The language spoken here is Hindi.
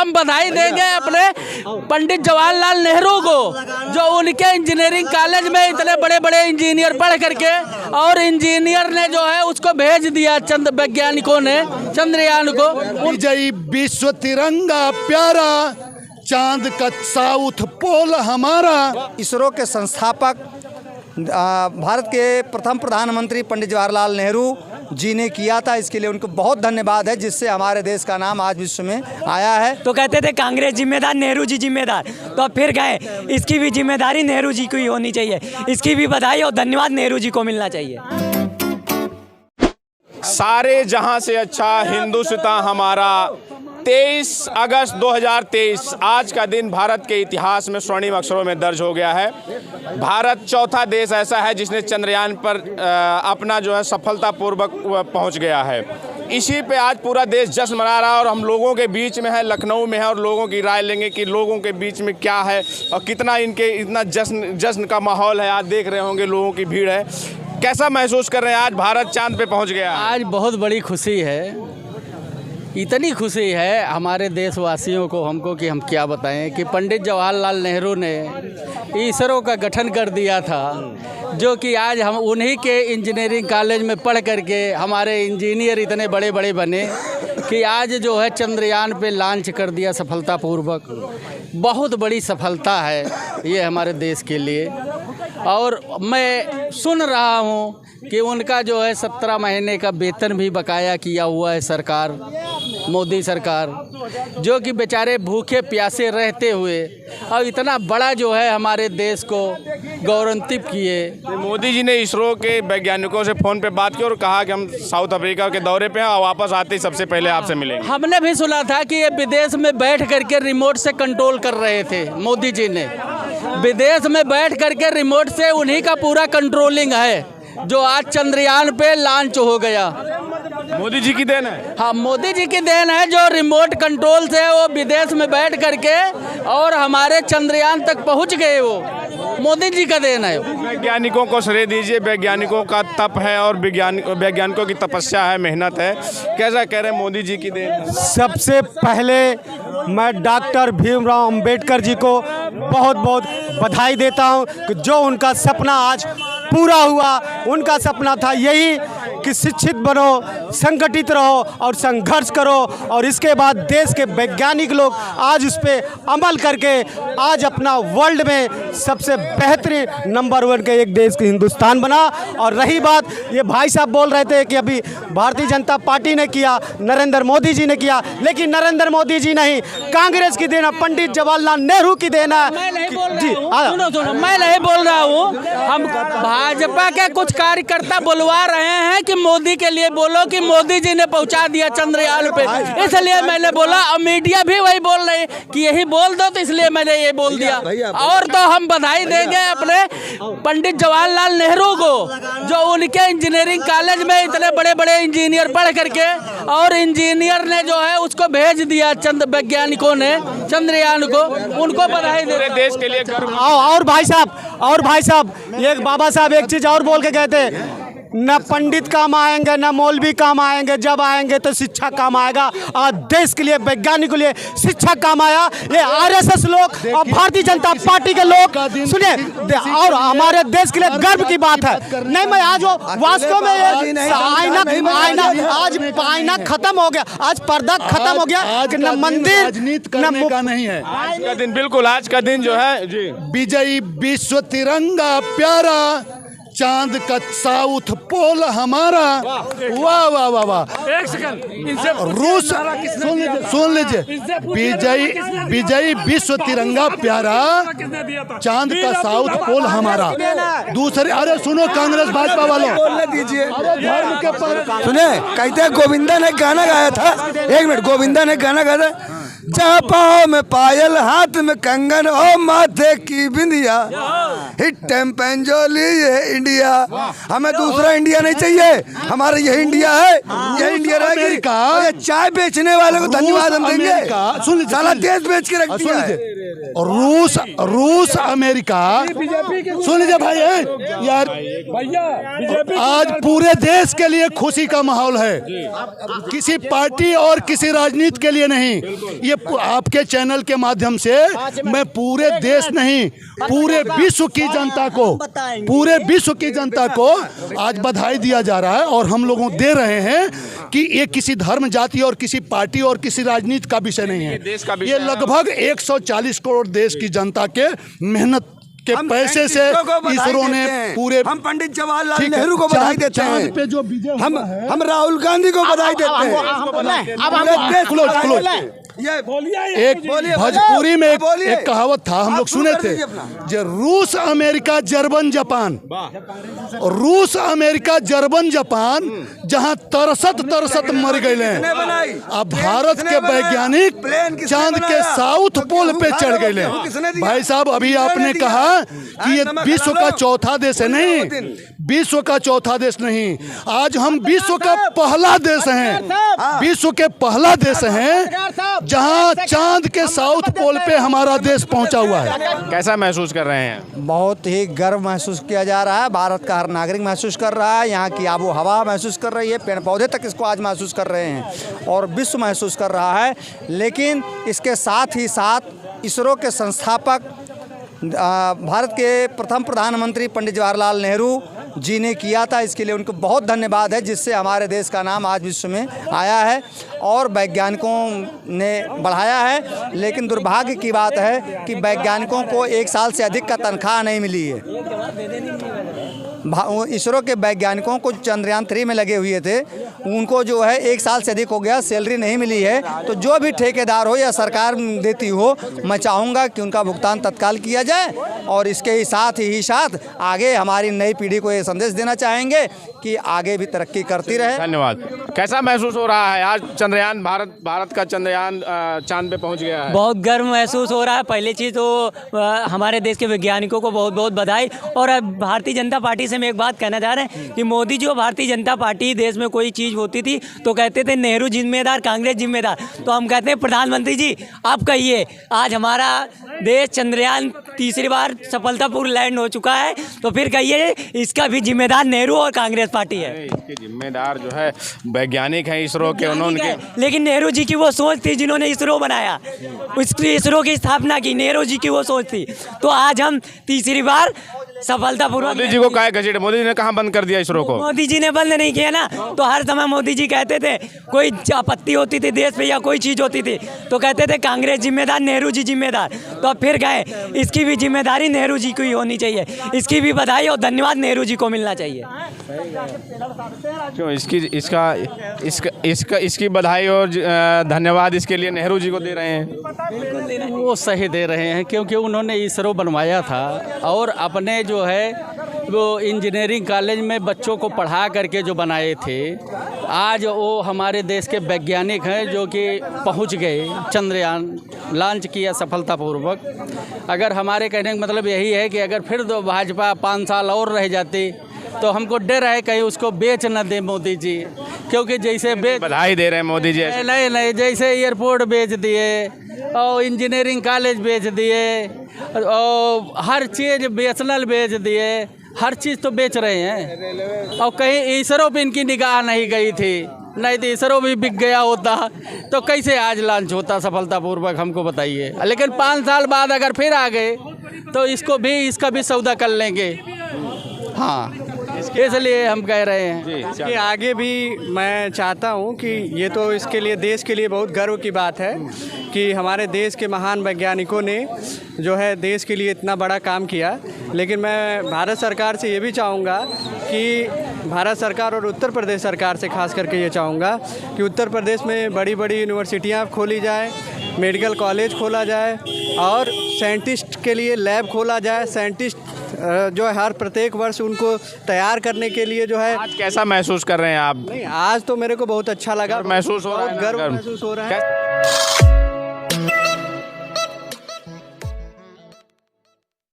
हम बधाई देंगे अपने पंडित जवाहरलाल नेहरू को, जो उनके इंजीनियरिंग कॉलेज में इतने बड़े बड़े इंजीनियर पढ़ करके और इंजीनियर ने जो है उसको भेज दिया चंद्र वैज्ञानिकों ने चंद्रयान को। विजयी विश्व तिरंगा प्यारा, चांद का साउथ पोल हमारा। इसरो के संस्थापक भारत के प्रथम प्रधानमंत्री पंडित जवाहरलाल नेहरू जी ने किया था, इसके लिए उनको बहुत धन्यवाद है, जिससे हमारे देश का नाम आज विश्व में आया है। तो कहते थे कांग्रेस जिम्मेदार, नेहरू जी जिम्मेदार, तो अब फिर गए, इसकी भी जिम्मेदारी नेहरू जी को ही होनी चाहिए। इसकी भी बधाई और धन्यवाद नेहरू जी को मिलना चाहिए। सारे जहां से अच्छा हिंदुस्तान हमारा। 23 अगस्त 2023 आज का दिन भारत के इतिहास में स्वर्णिम अक्षरों में दर्ज हो गया है। भारत चौथा देश ऐसा है जिसने चंद्रयान पर अपना जो है सफलतापूर्वक पहुंच गया है। इसी पे आज पूरा देश जश्न मना रहा है और हम लोगों के बीच में है, लखनऊ में है, और लोगों की राय लेंगे कि लोगों के बीच में क्या है और कितना इतना जश्न का माहौल है। आज देख रहे होंगे लोगों की भीड़ है। कैसा महसूस कर रहे हैं आज भारत चांद पे पहुंच गया? आज बहुत बड़ी खुशी है, इतनी खुशी है हमारे देशवासियों को, हमको कि हम क्या बताएं कि पंडित जवाहरलाल नेहरू ने इसरो का गठन कर दिया था, जो कि आज हम उन्हीं के इंजीनियरिंग कॉलेज में पढ़ करके हमारे इंजीनियर इतने बड़े बड़े बने कि आज जो है चंद्रयान पे लॉन्च कर दिया सफलतापूर्वक। बहुत बड़ी सफलता है ये हमारे देश के लिए। और मैं सुन रहा हूँ कि उनका जो है 17 महीने का वेतन भी बकाया किया हुआ है सरकार, मोदी सरकार, जो कि बेचारे भूखे प्यासे रहते हुए और इतना बड़ा जो है हमारे देश को गौरवान्वित किए। मोदी जी ने इसरो के वैज्ञानिकों से फ़ोन पे बात की और कहा कि हम साउथ अफ्रीका के दौरे पे हैं और वापस आते ही सबसे पहले आपसे मिलेंगे। हमने भी सुना था कि ये विदेश में बैठ करके रिमोट से कंट्रोल कर रहे थे। मोदी जी ने विदेश में बैठ करके रिमोट से उन्हीं का पूरा कंट्रोलिंग है, जो आज चंद्रयान पे लॉन्च हो गया। मोदी जी की देन है। हाँ, मोदी जी की देन है, जो रिमोट कंट्रोल से वो विदेश में बैठ करके और हमारे चंद्रयान तक पहुंच गए, वो मोदी जी का देन है। वैज्ञानिकों को श्रेय दीजिए, वैज्ञानिकों का तप है और वैज्ञानिकों की तपस्या है, मेहनत है। कैसा कह रहे हैं मोदी जी की देन? सबसे पहले मैं डॉक्टर भीमराव अंबेडकर जी को बहुत बहुत बधाई देता हूं कि जो उनका सपना आज पूरा हुआ। उनका सपना था यही कि शिक्षित बनो, संगठित रहो और संघर्ष करो, और इसके बाद देश के वैज्ञानिक लोग आज उस पर अमल करके आज अपना वर्ल्ड में सबसे बेहतरीन नंबर 1 के एक देश के हिंदुस्तान बना। और रही बात, ये भाई साहब बोल रहे थे कि अभी भारतीय जनता पार्टी ने किया, नरेंद्र मोदी जी ने किया, लेकिन नरेंद्र मोदी जी नहीं, कांग्रेस की देना, पंडित जवाहरलाल नेहरू की देना। सुनो, मैं नहीं बोल रहा हूँ, हम भाजपा के कुछ कार्यकर्ता बुलवा रहे हैं कि मोदी के लिए बोलो कि मोदी जी ने पहुंचा दिया चंद्रयान पे, इसलिए मैंने बोला। और मीडिया भी वही बोल रही कि यही बोल दो, तो इसलिए मैंने ये बोल दिया। और तो हम बधाई देंगे अपने पंडित जवाहरलाल नेहरू को, जो उनके इंजीनियरिंग कॉलेज में इतने बड़े बड़े इंजीनियर पढ़ करके और इंजीनियर ने जो है उसको भेज दिया चंद्र वैज्ञानिकों ने चंद्रयान को, उनको बधाई दे। देश के लिए गर्व। और भाई साहब एक बाबा साहब एक चीज और बोल के गए थे, न पंडित काम आएंगे न मौलवी काम आएंगे, जब आएंगे तो शिक्षा काम आएगा। और देश के लिए, वैज्ञानिक के लिए शिक्षा काम आया। ये आरएसएस लोग और भारतीय जनता पार्टी के लोग सुनिए, और हमारे देश के लिए गर्व की बात है। नहीं, मैं आज वास्तव में आईना खत्म हो गया, आज पर्दा खत्म हो गया कि न मंदिर न का नहीं है। आज का दिन, बिल्कुल आज का दिन जो है जी, विजयी विश्व तिरंगा प्यारा, चांद का साउथ पोल हमारा। वाह वाह वाह वाह। एक सेकंड, इनसे रूस सुन लीजिए, विजयी विश्व तिरंगा प्यारा, चांद का साउथ पोल हमारा। दूसरे, अरे सुनो कांग्रेस भाजपा वालों, बोलने दीजिए। धर्म के पर सुने, कहते गोविंदा ने गाना गाया था, 1 मिनट, गोविंदा ने गाना गाया था, जहाँ पाँव में पायल हाथ में कंगन और माथे की बिंदिया, हिट टेम्पेंजोली ये इंडिया। हमें दूसरा इंडिया नहीं चाहिए, हमारा यही इंडिया है, यही इंडिया रहेगी। ये चाय बेचने वाले को धन्यवाद हम देंगे, साला देश बेच के रख दिया है। रूस अमेरिका, सुन लीजिए भाई यार, आज पूरे देश के लिए खुशी का माहौल है, किसी पार्टी और किसी राजनीति के लिए नहीं। ये आपके चैनल के माध्यम से मैं पूरे देश नहीं, पूरे विश्व की जनता को, पूरे विश्व की जनता को आज बधाई दिया जा रहा है और हम लोगों दे रहे हैं कि ये किसी धर्म, जाति और किसी पार्टी और किसी राजनीति का विषय नहीं है। देश का विषय ये लगभग 140 करोड़ देश की जनता के मेहनत के पैसे से इसरो ने पूरे, हम पंडित जवाहरलाल नेहरू को बधाई देते हैं, पे जो विजय हम राहुल गांधी को बधाई देते हैं। एक भोजपुरी में एक कहावत था, हम लोग सुने थे, जो रूस अमेरिका जर्मन जापान, रूस अमेरिका जर्मन जापान जहां तरसत मर गए हैं, अब भारत के वैज्ञानिक चांद के साउथ पोल पे चढ़ गए। भाई साहब, अभी आपने कहा कि ये विश्व का चौथा देश है, नहीं, विश्व का चौथा देश नहीं, आज हम विश्व का पहला देश हैं, विश्व के पहला देश हैं जहां चांद के साउथ पोल पे हमारा देश पहुंचा हुआ है। कैसा महसूस कर रहे हैं? बहुत ही गर्व महसूस किया जा रहा है। भारत का हर नागरिक महसूस कर रहा है, यहाँ की आबो हवा महसूस कर रही है, पेड़ पौधे तक इसको आज महसूस कर रहे हैं और विश्व महसूस कर रहा है। लेकिन इसके साथ ही साथ इसरो के संस्थापक भारत के प्रथम प्रधानमंत्री पंडित जवाहरलाल नेहरू जी ने किया था, इसके लिए उनको बहुत धन्यवाद है, जिससे हमारे देश का नाम आज विश्व में आया है और वैज्ञानिकों ने बढ़ाया है। लेकिन दुर्भाग्य की बात है कि वैज्ञानिकों को 1 साल से अधिक का तनख्वाह नहीं मिली है। इसरो के वैज्ञानिकों को चंद्रयान 3 में लगे हुए थे, उनको जो है 1 साल से अधिक हो गया, सैलरी नहीं मिली है। तो जो भी ठेकेदार हो या सरकार देती हो, मैं चाहूँगा कि उनका भुगतान तत्काल किया जाए और इसके ही साथ आगे हमारी नई पीढ़ी को ये संदेश देना चाहेंगे कि आगे भी तरक्की करती रहे। धन्यवाद। कैसा महसूस हो रहा है आज चंद्रयान, भारत का चंद्रयान चांद पे पहुंच गया है? बहुत गर्व महसूस हो रहा है। पहली चीज़ तो हमारे देश के वैज्ञानिकों को बहुत बहुत बधाई। और अब भारतीय जनता पार्टी से मैं एक बात कहना चाह रहे हैं कि मोदी जी और भारतीय जनता पार्टी देश में कोई चीज़ होती थी तो कहते थे नेहरू जिम्मेदार, कांग्रेस जिम्मेदार। तो हम कहते हैं प्रधानमंत्री जी आप कहिए, आज हमारा देश चंद्रयान तीसरी बार सफलतापूर्वक लैंड हो चुका है, तो फिर कहिए इसका भी जिम्मेदार नेहरू और कांग्रेस पार्टी है। इसके जिम्मेदार जो है वैज्ञानिक हैं इसरो के, उन्होंने, लेकिन नेहरू जी की वो सोच थी जिन्होंने इसरो बनाया, इसरो की स्थापना की, नेहरू जी की वो सोच थी। तो आज हम तीसरी बार सफलतापूर्वक। मोदी जी को काहे घसीटे? मोदी जी ने कहाँ बंद कर दिया इसरो को? मोदी जी ने बंद नहीं किया ना। तो हर समय मोदी जी कहते थे, कोई आपत्ति होती थी देश पे या कोई चीज़ होती थी तो कहते थे कांग्रेस जिम्मेदार, नेहरू जी जिम्मेदार। तो अब फिर गए, इसकी भी जिम्मेदारी नेहरू जी को ही होनी चाहिए, इसकी भी बधाई और धन्यवाद नेहरू जी को मिलना चाहिए। क्यों इसकी बधाई और धन्यवाद इसके लिए नेहरू जी को दे रहे हैं? वो सही दे रहे हैं, क्योंकि उन्होंने इसरो बनवाया था और अपने जो है वो इंजीनियरिंग कॉलेज में बच्चों को पढ़ा करके जो बनाए थे, आज वो हमारे देश के वैज्ञानिक हैं जो कि पहुंच गए, चंद्रयान लॉन्च किया सफलतापूर्वक। अगर हमारे कहने का मतलब यही है कि अगर फिर तो भाजपा 5 साल और रह जाती तो हमको डर है कहीं उसको बेच न दे मोदी जी, क्योंकि जैसे बधाई दे रहे हैं मोदी जी। नहीं, जैसे एयरपोर्ट बेच दिए और इंजीनियरिंग कॉलेज बेच दिए और हर चीज़ बीएसएनएल बेच दिए, हर चीज़ तो बेच रहे हैं। और कहीं इसरो पे इनकी निगाह नहीं गई थी, नहीं तो इसरो भी बिक गया होता तो कैसे आज लॉन्च होता सफलतापूर्वक, हमको बताइए। लेकिन 5 साल बाद अगर फिर आ गए तो इसका भी सौदा कर लेंगे। हाँ, इसलिए हम कह रहे हैं कि आगे भी मैं चाहता हूं कि ये तो इसके लिए, देश के लिए बहुत गर्व की बात है कि हमारे देश के महान वैज्ञानिकों ने जो है देश के लिए इतना बड़ा काम किया। लेकिन मैं भारत सरकार से ये भी चाहूँगा कि भारत सरकार और उत्तर प्रदेश सरकार से खास करके ये चाहूँगा कि उत्तर प्रदेश में बड़ी बड़ी यूनिवर्सिटियाँ खोली जाए, मेडिकल कॉलेज खोला जाए और साइंटिस्ट के लिए लैब खोला जाए। साइंटिस्ट जो है हर प्रत्येक वर्ष उनको तैयार करने के लिए जो है। आज कैसा महसूस कर रहे हैं आप? नहीं, आज तो मेरे को बहुत अच्छा लगा, महसूस हो रहा है, गर्व महसूस हो रहा है।